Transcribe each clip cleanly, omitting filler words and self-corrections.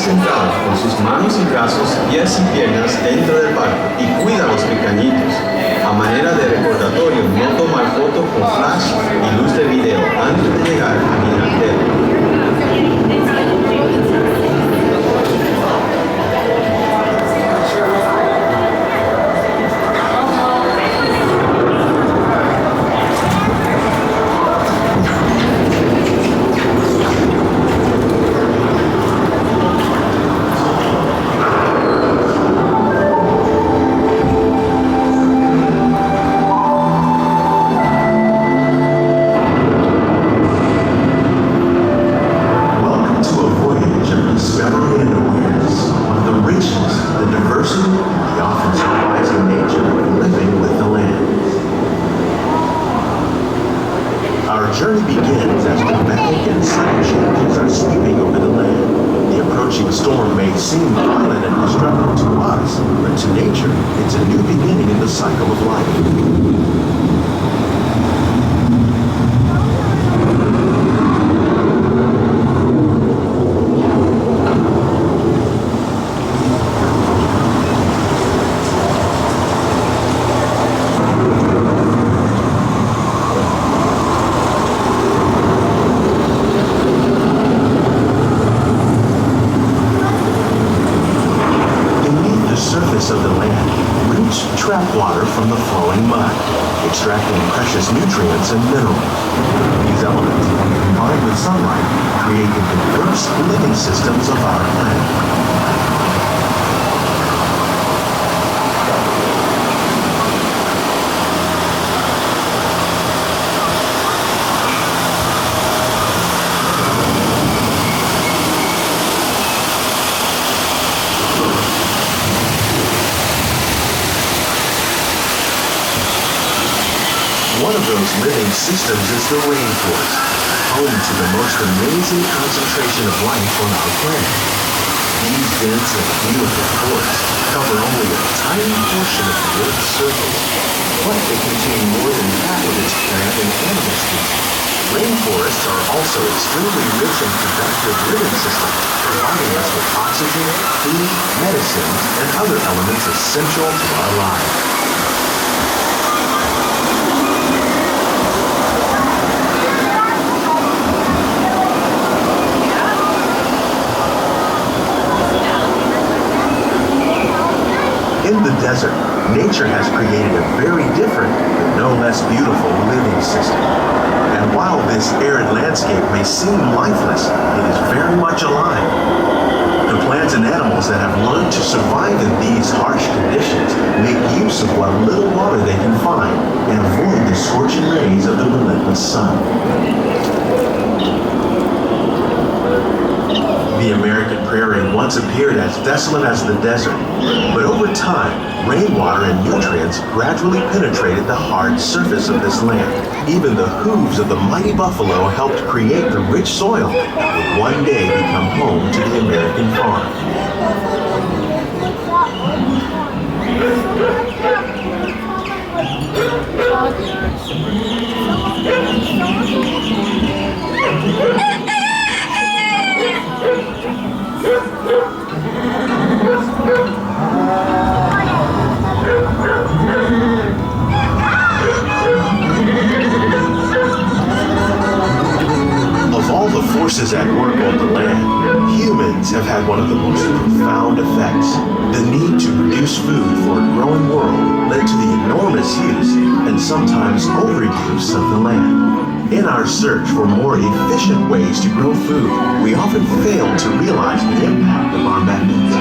sentado con sus manos y brazos, pies y piernas dentro del barco y cuida a los pequeñitos. A manera de recordatorio, no tomar fotos con flash y luz de video antes de llegar a Minantero. One of those living systems is the rainforest, home to the most amazing concentration of life on our planet. These dense and beautiful forests cover only a tiny portion of the Earth's surface, but they contain more than half of its plant and animal species. Rainforests are also extremely rich and productive living systems, providing us with oxygen, food, medicines, and other elements essential to our lives. In the desert, nature has created a very different, but no less beautiful living system. And while this arid landscape may seem lifeless, it is very much alive. The plants and animals that have learned to survive in these harsh conditions make use of what little water they can find and avoid the scorching rays of the relentless sun. The American prairie once appeared as desolate as the desert, but over time, rainwater and nutrients gradually penetrated the hard surface of this land. Even the hooves of the mighty buffalo helped create the rich soil that would one day become home to the American farm. Of all the forces at work on the land, humans have had one of the most profound effects. The need to produce food for a growing world led to the enormous use and sometimes overuse of the land. In our search for more efficient ways to grow food, we often fail to realize the impact of our methods.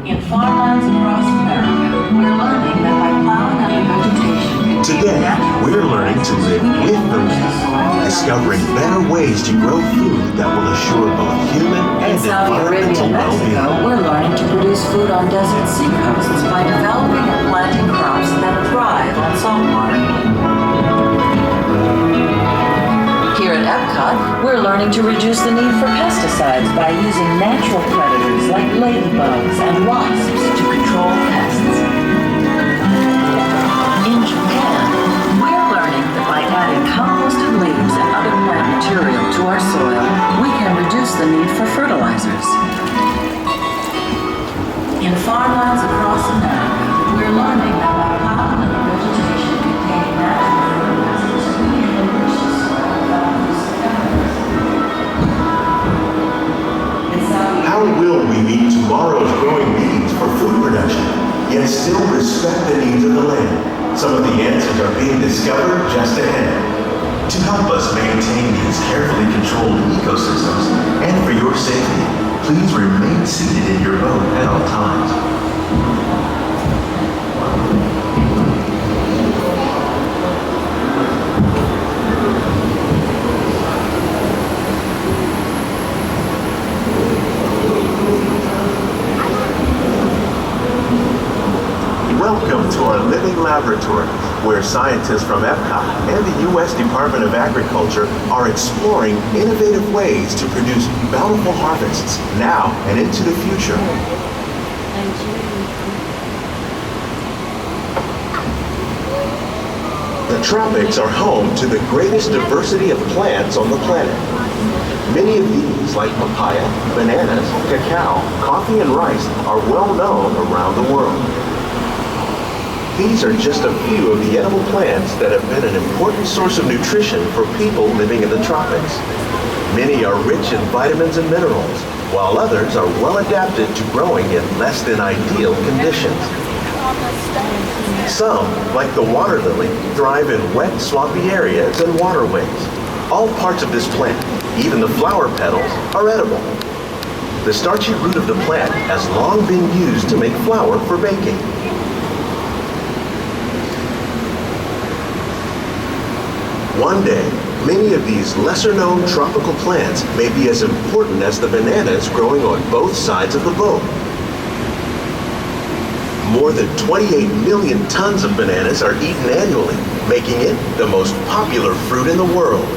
In farmlands across America, we're learning that by plowing under vegetation. Today, we're learning to live with the land, discovering better ways to grow food that will assure both human and environmental well-being. We're learning to produce food on desert seacoasts by developing and planting crops that thrive on salt water. Here at Epcot, we're learning to reduce the need for pesticides by using natural predators like ladybugs and wasps to control pests. In Japan, we're learning that by adding compost Some of the answers are being discovered just ahead. To help us maintain these carefully controlled ecosystems, and for your safety, please remain seated in your boat at all times. Welcome to our living laboratory, where scientists from Epcot and the U.S. Department of Agriculture are exploring innovative ways to produce bountiful harvests now and into the future. The tropics are home to the greatest diversity of plants on the planet. Many of these, like papaya, bananas, cacao, coffee, and rice, are well known around the world. These are just a few of the edible plants that have been an important source of nutrition for people living in the tropics. Many are rich in vitamins and minerals, while others are well adapted to growing in less than ideal conditions. Some, like the water lily, thrive in wet, swampy areas and waterways. All parts of this plant, even the flower petals, are edible. The starchy root of the plant has long been used to make flour for baking. One day, many of these lesser-known tropical plants may be as important as the bananas growing on both sides of the boat. More than 28 million tons of bananas are eaten annually, making it the most popular fruit in the world.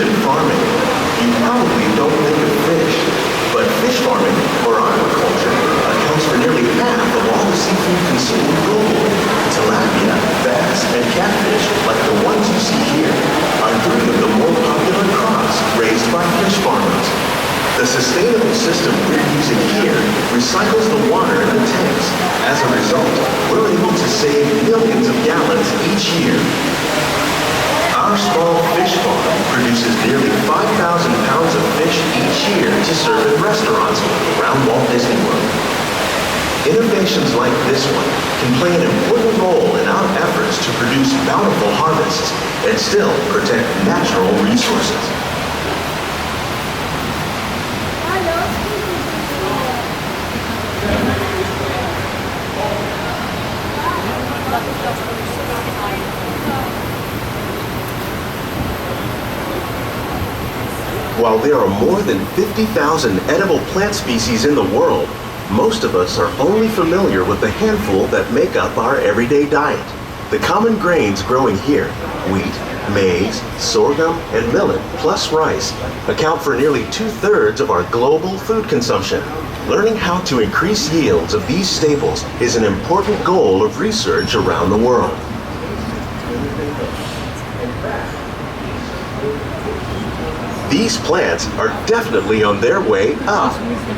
Farming, you probably don't think of fish, but fish farming, or aquaculture, accounts for nearly half of all the seafood consumed globally. Tilapia, bass, and catfish, like the ones you see here, are three of the more popular crops raised by fish farmers. The sustainable system we're using here recycles the water in the tanks. As a result, we're able to save millions of gallons each year. Our small fish farm produces nearly 5,000 pounds of fish each year to serve in restaurants around Walt Disney World. Innovations like this one can play an important role in our efforts to produce bountiful harvests and still protect natural resources. While there are more than 50,000 edible plant species in the world, most of us are only familiar with the handful that make up our everyday diet. The common grains growing here, wheat, maize, sorghum, and millet, plus rice, account for nearly 2/3 of our global food consumption. Learning how to increase yields of these staples is an important goal of research around the world. These plants are definitely on their way up.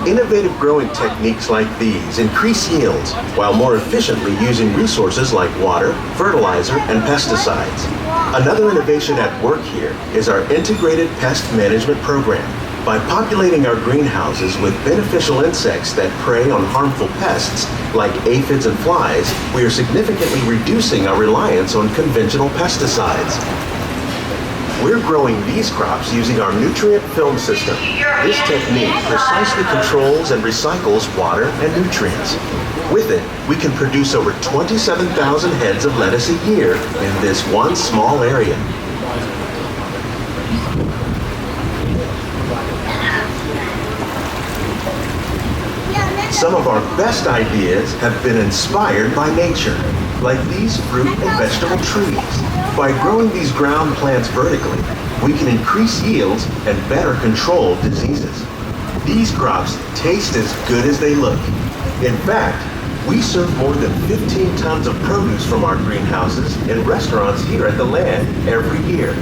Innovative growing techniques like these increase yields while more efficiently using resources like water, fertilizer, and pesticides. Another innovation at work here is our integrated pest management program. By populating our greenhouses with beneficial insects that prey on harmful pests like aphids and flies, we are significantly reducing our reliance on conventional pesticides. We're growing these crops using our nutrient film system. This technique precisely controls and recycles water and nutrients. With it, we can produce over 27,000 heads of lettuce a year in this one small area. Some of our best ideas have been inspired by nature, like these fruit and vegetable trees. By growing these ground plants vertically, we can increase yields and better control diseases. These crops taste as good as they look. In fact, we serve more than 15 tons of produce from our greenhouses in restaurants here at the land every year.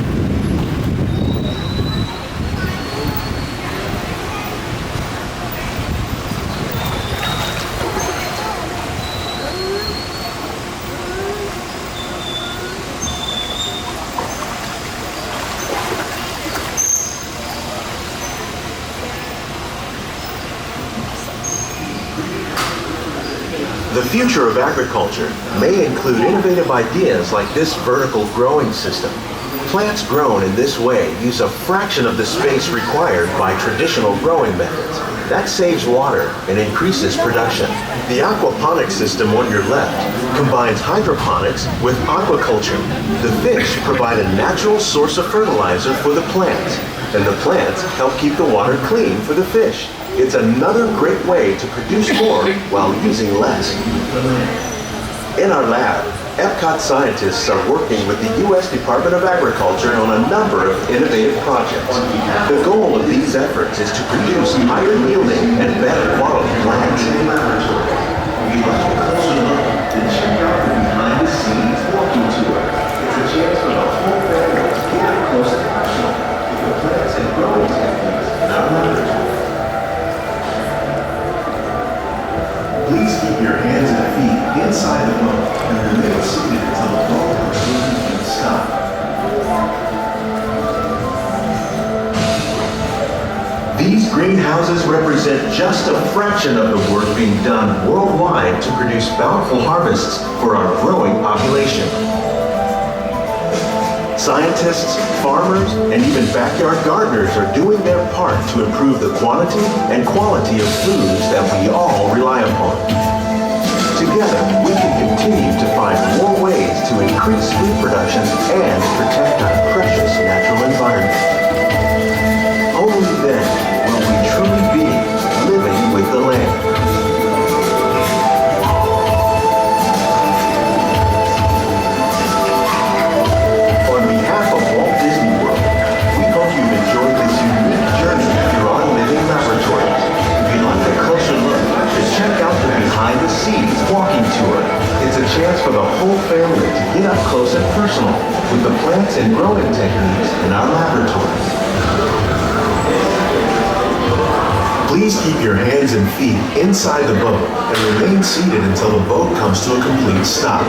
The future of agriculture may include innovative ideas like this vertical growing system. Plants grown in this way use a fraction of the space required by traditional growing methods. That saves water and increases production. The aquaponics system on your left combines hydroponics with aquaculture. The fish provide a natural source of fertilizer for the plants, and the plants help keep the water clean for the fish. It's another great way to produce more while using less. In our lab, Epcot scientists are working with the U.S. Department of Agriculture on a number of innovative projects. The goal of these efforts is to produce higher yielding and better quality plants. We'd like a closer look and check out the behind-the-scenes walking tour. It's a chance for the whole family to get up close and personal with the plants and growing techniques in our laboratory. Please keep your hands and feet inside the boat and remain seated until the boat comes to a stop. These greenhouses represent just a fraction of the work being done worldwide to produce bountiful harvests for our growing population. Scientists, farmers, and even backyard gardeners are doing their part to improve the quantity and quality of foods that we all rely upon. Together, we can continue to find more ways to increase food production and protect our precious natural environment. Only then will we truly be living with the land. Behind-the-scenes walking tour. It's a chance for the whole family to get up close and personal with the plants and growing techniques in our laboratory. Please keep your hands and feet inside the boat and remain seated until the boat comes to a complete stop.